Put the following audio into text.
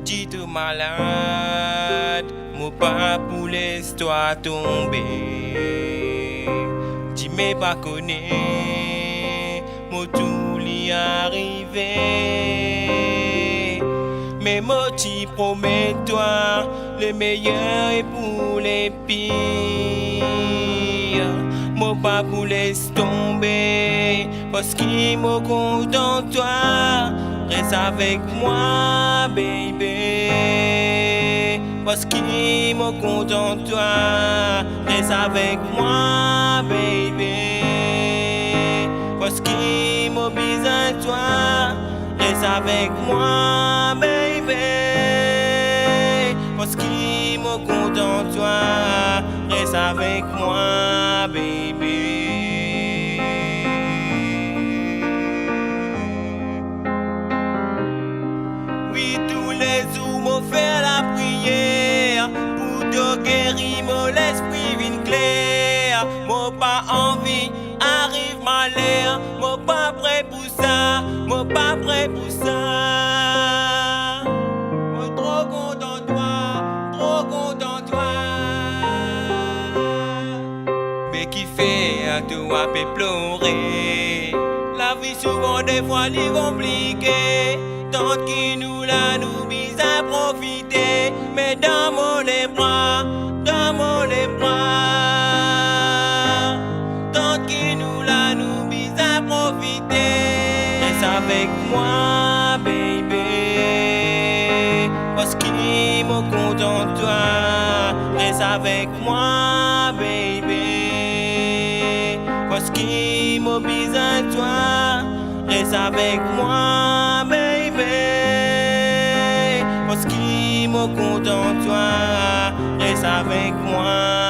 petit tout malade, mon pas pour l'histoire tomber. Dis mais pas connaît, mon tout l'y arrivé. Mais moi t'y promets toi, le meilleur est pour les pires. Moi pas pour laisser tomber, parce qu'il me compte en toi. Reste avec moi, baby. Parce qu'il me compte en toi. Reste avec moi, baby. Parce qu'il me besoin de toi. Reste avec moi, baby. Parce qu'il me compte en toi. Reste avec moi, baby. Oui, tous les jours, m'ont fait la prière pour te guérir, mon l'esprit vient clair. M'ont pas envie, arrive malheur. M'ont pas prêt pour ça, m'ont pas prêt pour ça. M'ont trop content de toi, trop content de toi. Mais qui fait à toi peut pleurer. La vie souvent des fois est compliquée. Tant qui nous la nous vise à profiter. Mais dans mon bras, dans mon bras. Tant qui nous la nous vise à profiter. Reste avec moi, baby. Parce qu'il me compte en toi. Reste avec moi, baby. Parce qu'il me vise à toi. Reste avec moi, baby. Parce qu'il me compte en toi. Reste avec moi.